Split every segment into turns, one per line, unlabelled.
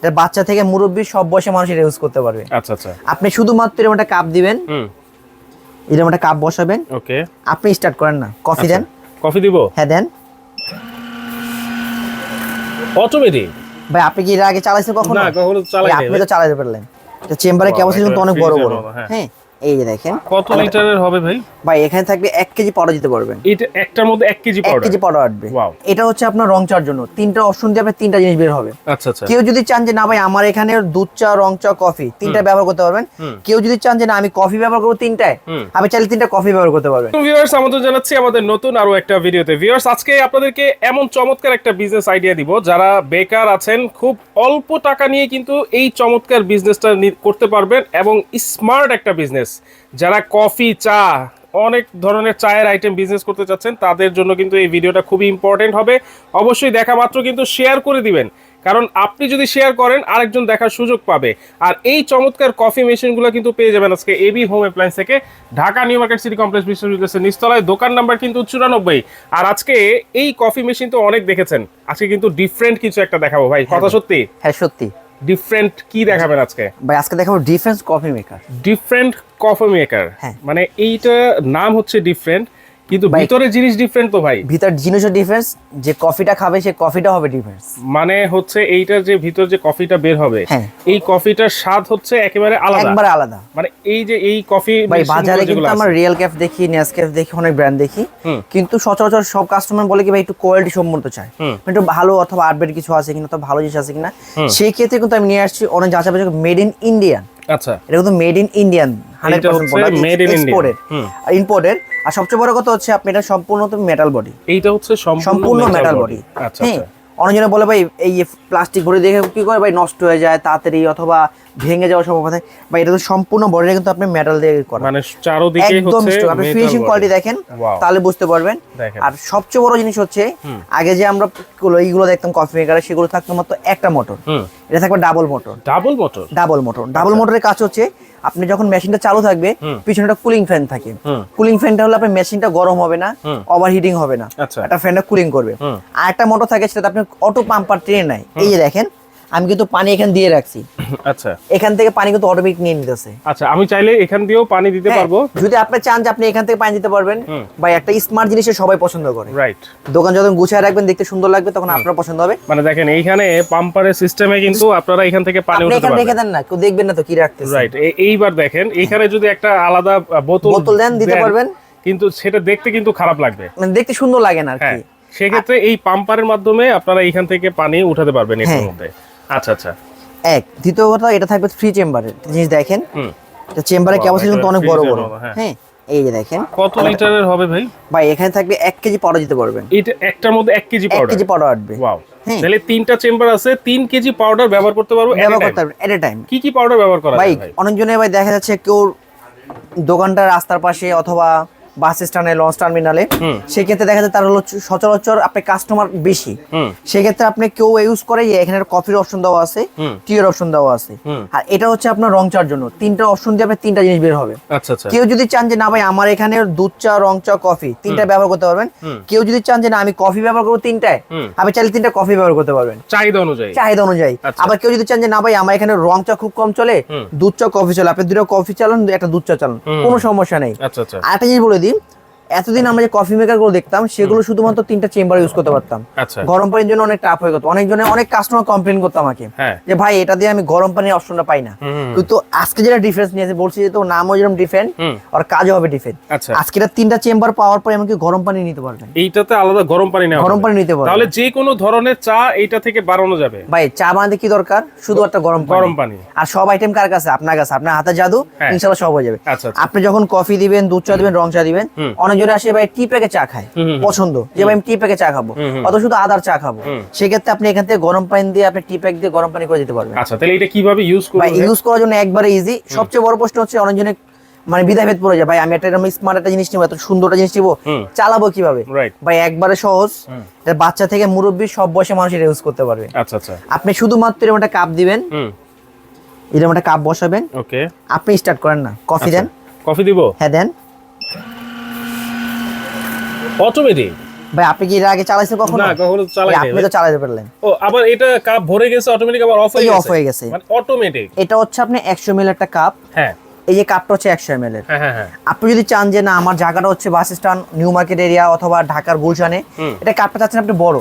এটা বাচ্চা থেকে মুরব্বি সব বয়সে মানুষ এটা ইউজ করতে পারবে।
আচ্ছা আচ্ছা।
আপনি শুধুমাত্র এরকম একটা কাপ দিবেন, এরকম একটা কাপ বসাবেন।
ওকে,
আপনি স্টার্ট করেন না, কফি দেন।
কফি দিব?
হ্যাঁ দেন।
অটোমেটিক।
ভাই আপনি কি এর আগে চালাইছেন কখনো?
না, কখনো চালাই নাই।
আপনি তো চালাতে পারলেন। এটা চেম্বারের ক্যাপাসিটি কিন্তু অনেক বড় বড়। হ্যাঁ, এই যে দেখেন
কত লিটারের হবে ভাই?
ভাই এখানে থাকবে 1 কেজি পাউডার দিতে পারবেন।
এটা একটার মধ্যে 1 কেজি
1
পাউডার?
কেজি পাউডার আসবে।
ওয়াও।
এটা হচ্ছে আপনার রং চার জন্য। তিনটা অপশন দিয়ে আপনি তিনটা জিনিস বের হবে।
আচ্ছা আচ্ছা।
কেউ যদি চান যে না ভাই আমার এখানে দুধ চা, রং চা, কফি তিনটা ব্যবহার করতে পারবেন। কেউ যদি চান যে না আমি কফি ব্যবহার করব তিনটায়, আপনি চাইলে তিনটা কফি ব্যবহার করতে পারবেন।
ভিউয়ার্স, আমন্ত্রণ জানাচ্ছি আমাদের নতুন আরো একটা ভিডিওতে। ভিউয়ার্স, আজকে আপনাদেরকে এমন চমৎকার একটা বিজনেস আইডিয়া দিব, যারা বেকার আছেন খুব অল্প টাকা নিয়ে কিন্তু এই চমৎকার বিজনেসটা করতে পারবেন এবং স্মার্ট একটা বিজনেস। যারা কফি, চা, অনেক ধরনের চায়ের আইটেম বিজনেস করতে চাচ্ছেন তাদের জন্য কিন্তু এই ভিডিওটা খুবই ইম্পর্টেন্ট হবে। অবশ্যই দেখা মাত্র কিন্তু শেয়ার করে দিবেন, কারণ আপনি যদি শেয়ার করেন আরেকজন দেখার সুযোগ পাবে। আর এই চমৎকার কফি মেশিনগুলো কিন্তু পেয়ে যাবেন আজকে এবি হোম অ্যাপ্লায়েন্স থেকে, Dhaka new market city complex বিশ্ববিদ্যালয়ের নিচতলায়, দোকান নাম্বার কিন্তু 94। আর আজকে এই কফি মেশিন তো অনেক দেখেছেন, আজকে কিন্তু ডিফারেন্ট কিছু একটা দেখাবো ভাই। কথা সত্যি?
হ্যাঁ সত্যি।
ডিফারেন্ট কি দেখাবেন আজকে?
ভাই আজকে দেখাবো different coffee maker.
Different coffee maker, মানে এইটা নাম হচ্ছে ডিফারেন্ট, কিন্তু ভিতরের জিনিস ডিফারেন্ট তো ভাই।
ভিতর জিনিসও ডিফারেন্স, যে কফিটা খাবে সে কফিটা হবে ডিফারেন্স।
মানে হচ্ছে এইটার যে ভিতর যে কফিটা বের হবে, এই কফিটার স্বাদ হচ্ছে একেবারে আলাদা,
একবারে আলাদা।
মানে এই যে এই কফি
ভাই বাজারে কিন্তু আমরা রিয়েল ক্যাফ দেখি, নেসক্যাফে দেখি, অনেক ব্র্যান্ড দেখি, কিন্তু সচরাচর সব কাস্টমার বলে কি ভাই একটু কোয়ালিটি সম্পন্ন চায়, একটু ভালো অথবা আপডেট কিছু আছে কিনা, অথবা ভালো জিনিস আছে কিনা। সেই ক্ষেত্রে কিন্তু আমি নিয়ে আসছি অনেক যাচাই বাছাই মেড ইন ইন্ডিয়ান।
আচ্ছা,
এটা কিন্তু made in Indian 100% product, exported imported. আর সবচেয়ে বড় কথা হচ্ছে আপনি এটা সম্পূর্ণ মেটাল বডি।
এইটা হচ্ছে সম্পূর্ণ মেটাল বডি। আচ্ছা আচ্ছা।
অনেকজনে বলে ভাই এই প্লাস্টিক বডি দেখে কি করে ভাই নষ্ট হয়ে যায় তাড়াতাড়ি, অথবা ভেঙে যাওয়ার সম্ভাবনা থাকে। ভাই এটা তো সম্পূর্ণ বডিটা কিন্তু আপনি মেটাল দিয়ে করা,
মানে চারদিকে হচ্ছে
আপনি ফিনিশিং কোয়ালিটি দেখেন তাহলে বুঝতে পারবেন। আর সবচেয়ে বড় জিনিস হচ্ছে আগে যে আমরা এইগুলো দেখতাম কফি মেকারে, সেগুলো থাকতো মাত্র একটা মোটর, এটা থাকবে double motor.
Double motor? Double motor.
Double মোটরের কাজ হচ্ছে আপনি যখন মেশিনটা চালু থাকবে পিছনে একটা কুলিং ফ্যান থাকে। কুলিং ফ্যানটা হলে আপনার মেশিনটা গরম হবে না, ওভারহিটিং হবে না, একটা ফ্যানটা কুলিং করবে। আর একটা মোটর থাকে সেটা আপনি অটো পাম্পার ট্রেন নাই। এই যে দেখেন আমি কিন্তু পানি এখানে দিয়ে রাখছি। আচ্ছা, এখান থেকে পানি কিন্তু অটোমেটিক নিয়ে নিতেছে।
আচ্ছা, আমি চাইলে এখান দিয়েও পানি দিতে পারবো
যদি আপনি চান যে আপনি এখান থেকে পানি দিতে পারবেন। ভাই একটা স্মার্ট জিনিসে সবাই পছন্দ করে,
রাইট?
দোকান যখন গুছিয়ে রাখবেন দেখতে সুন্দর লাগবে, তখন আপনার পছন্দ হবে।
মানে দেখেন এইখানে পাম্পারের সিস্টেমে কিন্তু আপনারা এখান থেকে পানি উঠাতে পারবেন।
রেখে দেন না, কেউ দেখবেন না তো কি রাখতেছে,
রাইট? এইবার দেখেন এইখানে যদি একটা আলাদা বোতল
দেন দিতে পারবেন,
কিন্তু সেটা দেখতে কিন্তু খারাপ লাগবে,
মানে দেখতে সুন্দর লাগে না আর কি।
সেক্ষেত্রে এই পাম্পারের মাধ্যমে আপনারা এইখান থেকে পানি উঠাতে পারবেন এর মধ্যে। আচ্ছা আচ্ছা।
দ্বিতীয় কথা, এটা থাকবে ফ্রি চেম্বারের জিনিস। দেখেন এটা চেম্বারের ক্যাপাসিটি কিন্তু অনেক বড় বড়। হ্যাঁ, এই যে দেখেন
কত লিটারের হবে ভাই?
ভাই এখানে থাকবে 1 কেজি পাউডার দিতে পারবেন।
এটা একটার মধ্যে 1 কেজি পাউডার?
1 কেজি পাউডার আসবে।
ওয়াও। তাহলে তিনটা চেম্বার আছে, 3 কেজি পাউডার ব্যবহার করতে পারবো
এট এ টাইম।
কি কি পাউডার ব্যবহার করা যায় ভাই?
অনেকজনে ভাই দেখা যাচ্ছে কেউ দোকানটা রাস্তার পাশে অথবা বাস স্ট্যান্ডে, লঞ্চ টার্মিনালে, সেক্ষেত্রে দেখা যায় তার হলো সচরাচর আপনি কাস্টমার বেশি, সেক্ষেত্রে আপনি কেউ ইউজ করে এখানে কফির অপশন দেওয়া আছে, টিয়ের অপশন দেওয়া আছে। আর এটা হচ্ছে আপনার রং চার জন্য, তিনটা অপশন দিয়ে আপনি তিনটা জিনিস বের হবে।
আচ্ছা আচ্ছা।
কেউ যদি চান যে না ভাই আমার এখানে দুধ চা, রং চা, কফি তিনটা ব্যবহার করতে পারবেন। কেউ যদি চান যে না আমি কফি ব্যবহার করবো তিনটায়, আপনি চাইলে তিনটা কফি ব্যবহার করতে পারবেন চাহিদা অনুযায়ী। আবার কেউ যদি চান যে না ভাই আমার এখানে রং চা খুব কম চলে, দুধ চা, কফি চলে, আপনি দুটো কফি চালান, একটা দুধ চা চালান, কোনো সমস্যা নেই।
আচ্ছা আচ্ছা।
আরেকটা জিনিস বলে দিই, এতদিন আমরা যে কফি মেকার গুলো দেখতাম সেগুলো শুধুমাত্র তিনটা চেম্বার ইউজ করতে পারতাম। গরম পানির জন্য অনেক টাফ হয়ে যেত, অনেক কাস্টমার কমপ্লেন করতো আমাকে যে ভাই এটা দিয়ে আমি গরম পানির অপশনটা পাই না। কিন্তু আজকে যেটা ডিফারেন্স নিয়েছে বলছি যে তো নামও যেরকম ডিফারেন্ট আর কাজও হবে ডিফারেন্ট। আজকে এটা তিনটা চেম্বার পাওয়ার পরে এমনকি গরম পানি নিতে পারবেন।
এইটাতে আলাদা গরম পানি নিতে পারবেন, তাহলে যে কোনো ধরনের চা এইটা থেকে বানানো যাবে।
ভাই চা বানাতে কি দরকার? শুধু একটা গরম পানি। আর সব আইটেম কার কাছে? আপনার কাছে, আপনার হাতে জাদু, ইনশাআল্লাহ সব হয়ে যাবে। আপনি যখন কফি দিবেন, দুধ চা দিবেন, রং চা দিবেন, অনেকজনে আসে ভাই টি প্যাকে চা খায়, পছন্দ যে ভাই আমি টি প্যাকে চা খাবো, অত শুধু আদার চা খাবো, সেক্ষেত্রে আপনি এখান থেকে গরম পানি দিয়ে আপনি টি প্যাক দিয়ে গরম পানি করে দিতে পারবেন।
আচ্ছা, তাহলে এটা কিভাবে ইউজ করব?
ভাই ইউজ করার জন্য একবারে ইজি। সবচেয়ে বড় প্রশ্ন হচ্ছে অনেকজনে মানে বিধাভেদ পড়ে যায়, ভাই আমি একটা স্মার্ট একটা জিনিস নিবো, এত সুন্দর একটা জিনিস নিবো, চালাবো কিভাবে? ভাই একবারে সহজ, এটা বাচ্চা থেকে মুরব্বি সব বয়সে মানুষ এটা ইউজ করতে পারবে। আচ্ছা আচ্ছা। আপনি শুধুমাত্র এরকম একটা কাপ দিবেন, এরকম একটা কাপ বসাবেন। ওকে, আপনি স্টার্ট করেন না, কফি দেন।
কফি দিব?
হ্যাঁ দেন।
অটোমেটিক?
ভাই আপনি কি এর আগে চালাইছেন কখনো?
না, কখনো চালাই নাই।
আপনি তো চালাতে পারলেন।
ও, আবার এটা কাপ ভরে গেছে অটোমেটিক, আবার অফ হয়ে গেছে। মানে অটোমেটিক।
এটা হচ্ছে আপনি 100 ml একটা কাপ।
হ্যাঁ,
এই যে কাপটা হচ্ছে 100 ml এর।
হ্যাঁ, হ্যাঁ।
আপনি যদি চান যে না আমার জায়গাটা হচ্ছে bus stand, new market area অথবা ঢাকার গুলশানে, এটা কাপটা চাচ্ছেন আপনি বড়,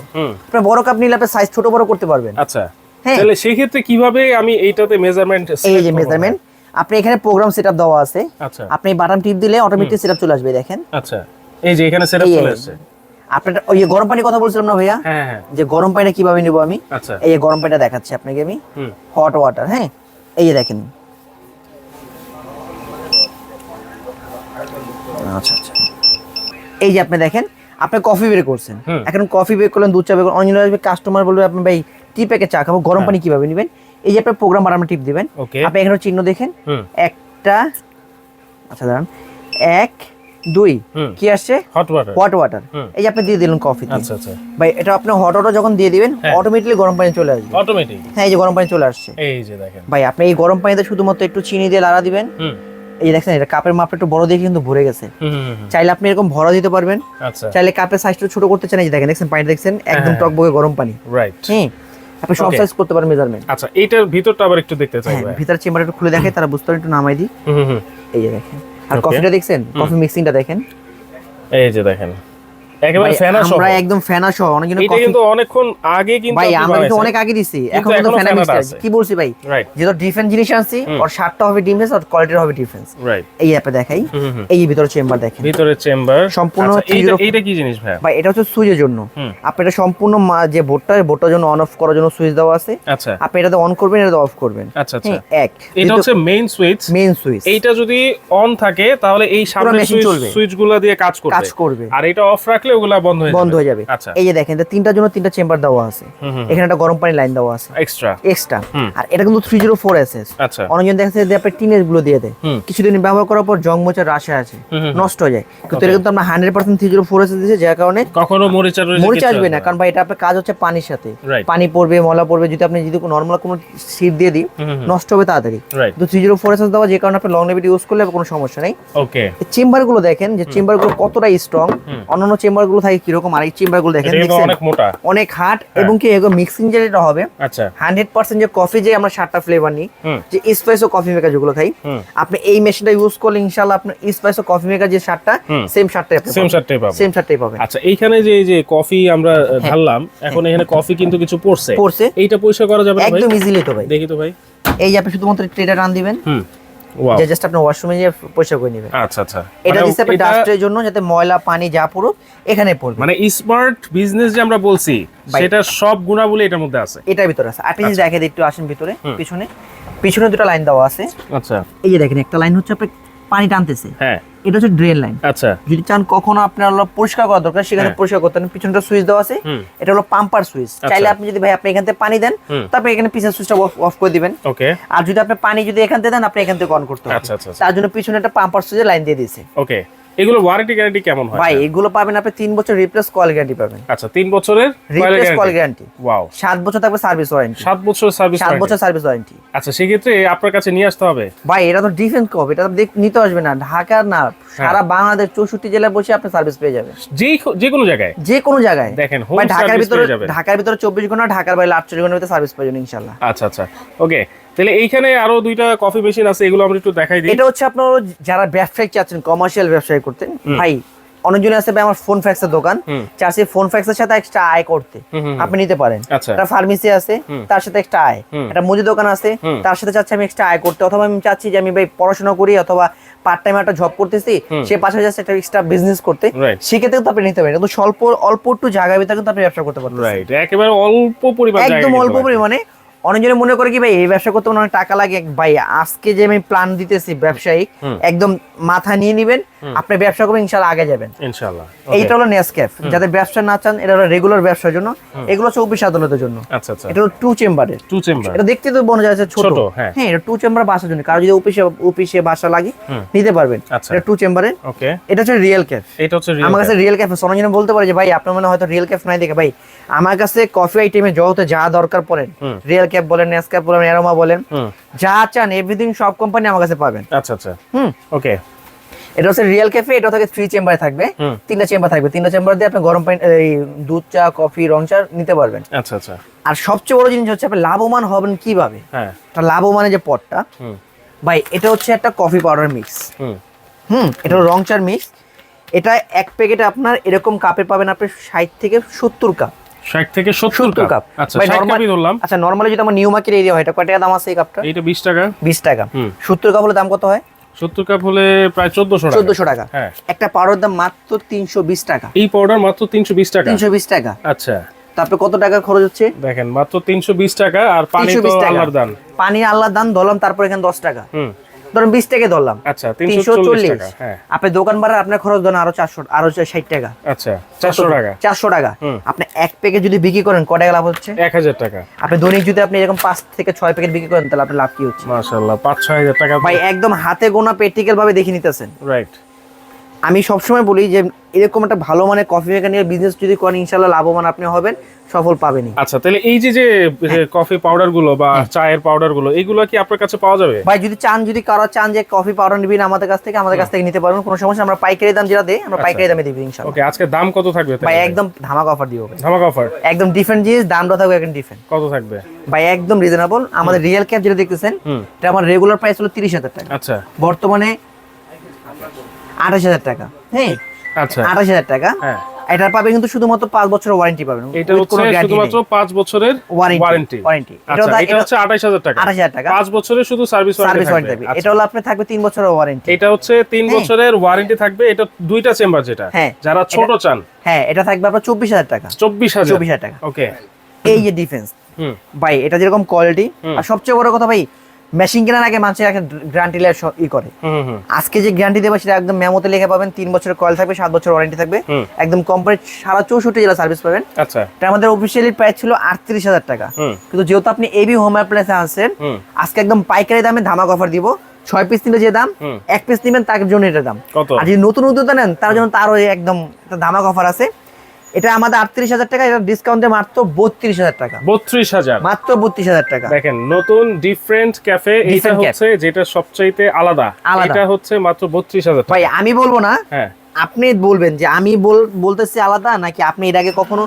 আপনি বড় কাপ নিলে আপনি সাইজ ছোট বড় করতে পারবেন।
আচ্ছা, তাহলে সেই ক্ষেত্রে কিভাবে আমি এইটাতে মেজারমেন্ট?
এই যে মেজারমেন্ট, আপনি এখানে প্রোগ্রাম সেটআপ দেওয়া আছে।
আচ্ছা,
আপনি বাটন টিপ দিলে অটোমেটিক সেটআপ চলে আসবে, দেখেন।
আচ্ছা, এই যে এখানে সেটআপ চলে আসছে।
আপনার ওই গরম পানি কথা বলছিলাম না ভাইয়া?
হ্যাঁ, হ্যাঁ।
যে গরম পানিটা কিভাবে নিব আমি?
আচ্ছা,
এই যে গরম পানিটা দেখাচ্ছি আপনাকে আমি। হট ওয়াটার, হ্যাঁ, এই যে দেখেন। আচ্ছা আচ্ছা, এই যে আপনি দেখেন, আপনি কফি বের করছেন, এখন কফি বের করলেন, দুধ চা বের করলেন, অন্য কাস্টমার বলবে আপনি ভাই টি প্যাকে চা খাবো, গরম পানি কিভাবে নেবেন? এই যে আপনি প্রোগ্রাম বাটন টিপ দিবেন, আপনি এখানে চিহ্ন দেখেন, একটা, আচ্ছা দাঁড়ান, 1 2 কি আসছে? Hot water. এই যে আপনি দিয়ে দিলেন কফি।
আচ্ছা আচ্ছা
ভাই এটা আপনি হট ওয়াটার যখন দিয়ে দিবেন অটোমেটিক্যালি গরম পানি চলে আসবে।
অটোমেটিক?
হ্যাঁ, এই যে গরম পানি চলে আসছে।
এই যে দেখেন
ভাই আপনি এই গরম পানিতে শুধুমাত্র একটু চিনি দিয়ে লাড়া দিবেন। এই যে দেখছেন, এটা কাপের মাপটা একটু বড় দিয়ে কিন্তু ভরে গেছে। চাইলে আপনি এরকম ভরা দিতে পারবেন।
আচ্ছা,
চাইলে কাপের সাইজটা ছোট করতে চান, এই যে দেখেন, দেখছেন পানিটা দেখছেন একদম টকবকে গরম পানি।
রাইট।
হ্যাঁ, আপনি সব সাইজ করতে পারেন মেজারমেন্ট।
আচ্ছা, এইটার ভিতরটা আবার একটু দেখতে চাই ভাই।
ভিতর চেম্বার একটু খুলে দেখাই, তারা বুঝতে পারেন, একটু নামাই দিই। এই যে দেখেন, আর কফিটা দেখছেন, কফি মিক্সিংটা দেখেন।
এই যে দেখেন, একেবারে ফেনা সহ।
আমরা একদম ফেনা সহ। অনেকজন
এটা কিন্তু অনেকক্ষণ আগে কিন্তু
ভাই আমরা কিন্তু অনেক আগে দিছি, এখন কিন্তু ফেনা মিক্স কি বলছি ভাই, যেটা ডিফারেন্ট জিনিস আনছি, আর স্বাদটা হবে ডিফারেন্স আর কোয়ালিটির হবে ডিফারেন্স।
রাইট।
এই অ্যাপে দেখাই, এই ভিতরে চেম্বার দেখেন,
ভিতরে চেম্বার
সম্পূর্ণ।
এইটা কি জিনিস ভাই?
ভাই এটা হচ্ছে সুইচের জন্য। আপনি এটা সম্পূর্ণ যে বোর্ডটার জন্য অন অফ করার জন্য সুইচ দেওয়া আছে।
আচ্ছা,
আপনি এটাতে অন করবেন, এটাতে অফ করবেন।
আচ্ছা আচ্ছা,
এক
এটা হচ্ছে মেইন সুইচ। এইটা যদি অন থাকে তাহলে এই সামনের সুইচগুলো দিয়ে কাজ করবে, আর এটা অফ রাখলে ওগুলা বন্ধ হয়ে যাবে। আচ্ছা,
এই যে দেখেন, এটা তিনটার জন্য তিনটা চেম্বার দেওয়া আছে। এখানে একটা গরম পানি লাইন দেওয়া আছে এক্সট্রা। আর এটা কিন্তু 304 এসএস।
আচ্ছা,
অনেকজন দেখছে যে আপনি টিনের গুলো দিয়ে দেয়, কিছুদিন ব্যবহার করার পর জং মোচার রাশে আছে, নষ্ট হয়ে যায়। কিন্তু এটা কিন্তু আমরা 100% 304 এসএস দিয়েছে, যার কারণে কখনো মরিচ আসবে না। কারণ ভাই এটা আপনার কাজ হচ্ছে পানির সাথে, পানি পড়বে, ময়লা পড়বে, যদি আপনি নরমাল কোনো শীট দিয়ে দিই নষ্ট হবে তাড়াতাড়ি। তো 304 এসএস দেওয়া, যে কারণে আপনি লং লিভিটি ইউজ করলে কোনো সমস্যা নেই। ওকে, চেম্বার গুলো দেখেন যে চেম্বার গুলো কতটা স্ট্রং, অন্যান্য চেম্বার গুলো থাকে কিরকম, আর এই চেম্বার গুলো দেখেন
অনেক মোটা,
অনেক হার্ড, এবং কি এগুলো মিক্সিং যেটা হবে 100% যে কফি যে আমরা 7টা ফ্লেভার নিই, যে এসপ্রেসো কফি মেকার যেগুলো খাই, আপনি এই মেশিনটা ইউজ করলে ইনশাআল্লাহ আপনার এসপ্রেসো কফি মেকার যে 7টা সেম 7টাই পাবেন।
আচ্ছা, এইখানে যে কফি আমরা ঢাললাম, এখন এখানে কফি কিন্তু কিছু পড়ছে, এইটা পরিষ্কার করা যাবে
একদম ইজিলি। তো ভাই
দেখি তো ভাই,
এই যে আপনি শুধুমাত্র ট্রেটা টান দিবেন, যে জাস্ট আপনি ওয়াশরুমে যে পরিষ্কার করে নেবেন।
আচ্ছা আচ্ছা,
এটা দিছে আপনি ডাস্টের জন্য, যাতে ময়লা পানি যা পুরো এখানে পড়বে।
মানে স্মার্ট বিজনেস যে আমরা বলছি, সেটা সব গুণাবলী এটার মধ্যে আছে,
এটার ভিতরে আছে। আপনি যদি দেখেন, একটু আসেন ভিতরে, পিছনে দুটো লাইন দেওয়া আছে।
আচ্ছা,
এই যে দেখেন, একটা লাইন হচ্ছে আপনি পানি টানতেছে,
হ্যাঁ,
এটা হচ্ছে ড্রেন লাইন।
আচ্ছা,
যদি চান কখনো আপনার পরিষ্কার করা দরকার, সেখানে পরিষ্কার করতে পারেন। পিছনটা সুইচ দেওয়া আছে, এটা হলো পাম্পার সুইচ। চাইলে আপনি যদি ভাই আপনি এখান থেকে পানি দেন, তারপর এখানে পিছনের সুইচটা অফ করে দিবেন। ওকে, আর যদি আপনি পানি যদি এখান থেকে দেন, আপনি এখান থেকে অন করতে হবে। আচ্ছা আচ্ছা, তার জন্য পিছনে একটা পাম্পার সুইচের লাইন দিয়ে দিয়েছে।
ওকে, এগুলো ওয়ারেন্টি গ্যারান্টি কেমন হয়
ভাই? এগুলো পাবেন আপনি 3 বছর রিপ্লেস কল গ্যারান্টি পাবেন।
আচ্ছা, 3 বছরের
রিপ্লেস কল গ্যারান্টি।
ওয়াও।
7 বছর থাকবে সার্ভিস ওয়ারেন্টি।
7 বছর সার্ভিস
ওয়ারেন্টি।
আচ্ছা, সেই ক্ষেত্রে আপনার কাছে নিয়ে আসতে হবে
ভাই। এটা তো ডিফেন্স কপ, এটা নিতে আসবে না, ঢাকার না, সারা বাংলাদেশ 64 জেলায় বসে আপনি সার্ভিস পেয়ে যাবেন,
যে কোনো জায়গায়
দেখেন। ভাই ঢাকার ভিতরে 24 ঘন্টা, ঢাকার বাইরে 48 ঘন্টার ভিতরে সার্ভিস পেয়ে যাবেন ইনশাআল্লাহ।
আচ্ছা আচ্ছা, ওকে। তাহলে এইখানে আরো 2টা কফি মেশিন আছে, এগুলো আমরা একটু দেখাই দিই।
এটা হচ্ছে আপনারা যারা ব্যবসায়িক চাচ্ছেন, কমার্শিয়াল ব্যবসায় করতে, ভাই অনেকজন আছে ভাই আমার ফোন ফ্যাক্সের দোকান, চাষে ফোন ফ্যাক্সের সাথে এক্সট্রা আয় করতে আপনি নিতে পারেন। একটা ফার্মেসি আছে, তার সাথে এক্সট্রা আয়, একটা মুদি দোকান আছে, তার সাথে চাচ্ছি আমি এক্সট্রা আয় করতে, অথবা আমি চাচ্ছি যে আমি ভাই পড়াশোনা করি অথবা পার্ট টাইম একটা জব করতেছি, সে পাশে যাচ্ছে একটা এক্সট্রা বিজনেস করতে, সেক্ষেত্রে কিন্তু আপনি নিতে পারেন। কিন্তু অল্প একটু জায়গার ভিতরে কিন্তু আপনি ব্যবসা করতে পারবেন।
রাইট, একেবারে অল্প পরিমাণ,
একদম অল্প পরিমাণে। অনেকজনে মনে করে কি ভাই এই ব্যবসা করতে অনেক টাকা লাগে। ভাই আজকে যে আমি প্ল্যান দিতেছি ব্যবসায়িক, একদম মাথা নিয়ে নিবেন, আপনি ব্যবসা করবেন, ইনশাআল্লাহ আগে যাবেন ইনশাআল্লাহ। এইটা হলো নেসক্যাফে, যাদের ব্যবসা না চান, এটা হলো রেগুলার ব্যবসার জন্য, এগুলো হচ্ছে অফিস আদালতের জন্য। আচ্ছা আচ্ছা, এটা হলো 2 চেম্বারের। এটা দেখতে তো মনে যাচ্ছে ছোট, হ্যাঁ, এটা 2 চেম্বার বাসার জন্য, কারো যদি অফিসে বাসা লাগে নিতে পারবেন। এটা 2 চেম্বারের। ওকে, এটা হচ্ছে রিয়েল ক্যাফে। এটা হচ্ছে আমার কাছে রিয়েল ক্যাফে। অনেকজন বলতে পারে যে ভাই আপনার মনে হয়তো রিয়েল ক্যাফে নাই দেখে। ভাই আমার কাছে কফি আইটেমে যত যা দরকার পড়েন, রিয়েল ক্যাফ বলেন, নেসক্যাফে বলেন, অ্যারোমা বলেন, যা চান এভরিথিং সব কোম্পানি আমার কাছে পাবেন।
আচ্ছা আচ্ছা, ওকে।
এটা হচ্ছে রিয়েল ক্যাফে, এটা থেকে 3 চেম্বারে থাকবে, 3টা চেম্বার থাকবে, 3টা চেম্বার দিয়ে আপনি গরম পানি, এই দুধ চা, কফি, রং চা নিতে পারবেন।
আচ্ছা আচ্ছা।
আর সবচেয়ে বড় জিনিস হচ্ছে আপনি লাভবান হবেন কিভাবে।
হ্যাঁ,
এটা লাভবানের যে পটটা ভাই, এটা হচ্ছে একটা কফি পাউডার মিক্স, এটা রং চার মিক্স। এটা এক প্যাকেটে আপনার এরকম কাপে পাবেন আপনি 60 থেকে 70 কাপ।
60 থেকে 70 কাপ। আচ্ছা, 60 কাপই ধরলাম।
আচ্ছা, নরমালি যদি আমার নিউ মার্কেট এরিয়া হয়, এটা কত টাকা দাম আছে এই কাপটা?
এটা 20 টাকা।
20 টাকা। 70 কাপ হলে দাম কত হয়?
70 কাপ হলে প্রায় 1400 টাকা।
1400 টাকা।
হ্যাঁ।
একটা পাউডার দাম মাত্র 320 টাকা।
এই পাউডার মাত্র 320 টাকা।
320 টাকা।
আচ্ছা,
তারপরে কত টাকা খরচ হচ্ছে
দেখেন, মাত্র 320 টাকা। আর পানি তো আল্লাহর দান।
পানি আল্লাহর দান ধরলাম, তারপর এখানে 10 টাকা, ধরুন 20 টাকা ধরলাম।
আচ্ছা, 340 টাকা। হ্যাঁ,
আপনি দোকান ভাড়া আপনার খরচ ধরেন আরো 400, আরো 60 টাকা।
আচ্ছা, 400 টাকা।
400 টাকা। আপনি এক প্যাকেট যদি বিক্রি করেন কত টাকা লাভ হচ্ছে?
1000 টাকা।
আপনি দৈনিক যদি আপনি এরকম 5 থেকে 6 প্যাকেট বিক্রি করেন, তাহলে আপনার লাভ কি হচ্ছে?
মাশাআল্লাহ, 5-6000 টাকা
ভাই একদম হাতে গোনা প্র্যাকটিক্যাল ভাবে দেখে নিতেছেন।
রাইট।
আমি সবসময় বলি যে এরকম একটা ভালো মানের কফি মেকার নিয়ে বিজনেস যদি করেন, ইনশাআল্লাহ লাভবান আপনি হবেন, সফল পাবেনই।
আচ্ছা, তাহলে এই যে কফি পাউডার গুলো বা চায়ের পাউডার গুলো, এগুলো কি আপনার কাছে পাওয়া যাবে?
ভাই যদি চান, যদি কারো চান যে কফি পাউডার নিবেন আমাদের কাছ থেকে নিতে পারবেন, কোনো সমস্যা। আমরা পাইকারি দাম যেটা দেই, আমরা পাইকারি দামে দিব ইনশাআল্লাহ।
ওকে, আজকে দাম কত থাকবে
ভাই? একদম ধামাকা অফার দিব ভাই।
ধামাকা অফার,
একদম ডিফারেন্ট জিনিস, দামটা থাকবে একদম ডিফারেন্ট।
কত থাকবে
ভাই? একদম রিজনেবল। আমাদের রিয়েল ক্যাপ যেটা দেখতেছেন, এটা আমার রেগুলার প্রাইস হলো 30,000 টাকা।
আচ্ছা,
বর্তমানে 28,000 টাকা। হ্যাঁ,
আচ্ছা,
28,000 টাকা।
হ্যাঁ,
এটা পাবে কিন্তু শুধুমাত্র 5 বছরের ওয়ারেন্টি পাবেন।
এটা হচ্ছে শুধুমাত্র 5 বছরের ওয়ারেন্টি। আচ্ছা, এটা হচ্ছে 28,000 টাকা।
28,000 টাকা,
5 বছরের শুধু সার্ভিস ওয়ারেন্টি থাকবে।
এটা হলো আপনার থাকবে 3 বছরের ওয়ারেন্টি।
এটা হচ্ছে 3 বছরের ওয়ারেন্টি থাকবে। এটা দুইটা চেম্বার, যেটা যারা ছোট চান।
হ্যাঁ, এটা থাকবে আপনার 24,000 টাকা।
24,000
টাকা।
ওকে,
এই যে ডিফারেন্স ভাই, এটা যেরকম কোয়ালিটি। আর সবচেয়ে বড় কথা ভাই, মেশিন কেনার আগে মানুষের গ্যারান্টি করে। আজকে যে গ্যারান্টি দেবে সেটা একদম মেমোতে লিখে পাবেন। 3 বছরের কয়েল থাকবে, 7 বছর ওয়ারেন্টি থাকবে, একদম কমপ্লিট সারা 64 জেলা সার্ভিস পাবেন।
আচ্ছা,
এটা আমাদের অফিসিয়ালি প্রাইস ছিল 38,000 টাকা। কিন্তু যেহেতু আপনি এবি হোম অ্যাপ্লায়েন্সে আছেন, আজকে একদম পাইকারি দামে ধামাকা অফার দিব। 6 পিস নিলে যে দাম, 1 পিস নেবেন তার জন্য এটা দাম। আর যদি নতুন উদ্যোক্তা নেন, তার জন্য তারও একদম একটা ধামাকা অফার আছে। এটা আমাদের 38,000 টাকা, এটা ডিসকাউন্টে মাত্র 32,000 টাকা।
32,000,
মাত্র 32,000 টাকা।
দেখেন, নতুন ডিফারেন্ট ক্যাফে, এটা হচ্ছে যেটা সবচাইতে আলাদা। এটা হচ্ছে মাত্র 32,000 টাকা।
ভাই আমি বলবো না,
হ্যাঁ,
আপনি বলবেন যে আমি বলতেছি আলাদা, নাকি আপনি এর আগে কখনো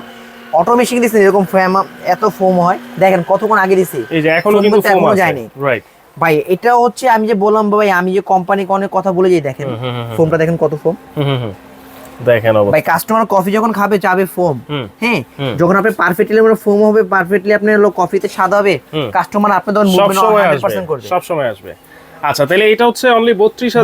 অটোমেশন দিয়েছেন এরকম ফোম, এত ফোম হয়? দেখেন কতক্ষণ আগে দিছি,
এই যে এখনো কিন্তু ফোম আছে।
যায়নি।
রাইট
ভাই, এটা হচ্ছে আমি যে বললাম ভাই, আমি যে কোম্পানিকে অনেক কথা বলে যাই, দেখেন ফোমটা দেখেন কত ফোম।
দেখেন
ভাই, কাস্টমার কফি যখন খাবে চাবে ফোম। হ্যাঁ, যখন আপনি পারফেক্টলি ফোম হবে, পারফেক্টলি আপনার কফিতে স্বাদ হবে, কাস্টমার আপনি তখন মুভমেন্ট 100% করবে,
সব সময় আসবে। আচ্ছা, তাহলে এটা হচ্ছে অনলি 32,000,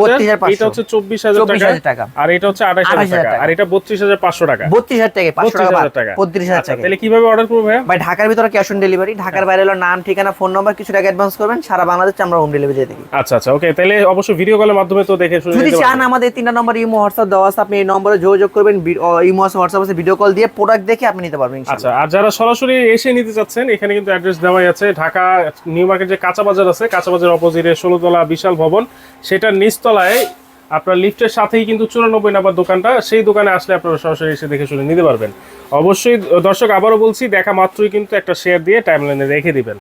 এটা হচ্ছে 24,000 টাকা, আর এটা হচ্ছে 28,000 টাকা, আর এটা 32,500 টাকা।
32,000 টাকা, 500 টাকা, 32,000 টাকা।
তাহলে কিভাবে অর্ডার করব ভাই?
ভাই, ঢাকার ভিতরে ক্যাশ অন ডেলিভারি, ঢাকার বাইরে হলো নাম, ঠিকানা, ফোন নাম্বার, কিছু টাকা অ্যাডভান্স করবেন, সারা বাংলাদেশে আমরা হোম ডেলিভারি দিয়ে থাকি।
আচ্ছা আচ্ছা, ওকে, তাহলে অবশ্যই ভিডিও কলের মাধ্যমে তো দেখে শুনে
যদি চান, আমাদের 3টা নম্বর ইমো হোয়াটসঅ্যাপ দেওয়া আছে, আপনি এই নম্বরে যোগাযোগ করবেন, ইমো হোয়াটসঅ্যাপ আছে, ভিডিও কল দিয়ে প্রোডাক্ট দেখে আপনি নিতে পারবেন ইনশাআল্লাহ।
আচ্ছা, আর যারা সরাসরি এসে নিতে চাচ্ছেন, এখানে কিন্তু অ্যাড্রেস দেওয়াই আছে। ঢাকা নিউ মার্কেট যে কাঁচা বাজার আছে, কাঁচা বাজার অপোজিটে 16 তলা বিশাল ভবন, সেটার নিচতলায় আপনার লিফটের সাথেই কিন্তু 94 নাম্বার দোকানটা। সেই দোকানে আসলে আপনারা সরাসরি এসে দেখে শুনে নিতে পারবেন। অবশ্যই দর্শক, আবারও বলছি, দেখা মাত্রই কিন্তু একটা শেয়ার দিয়ে টাইমলাইনে রেখে দিবেন।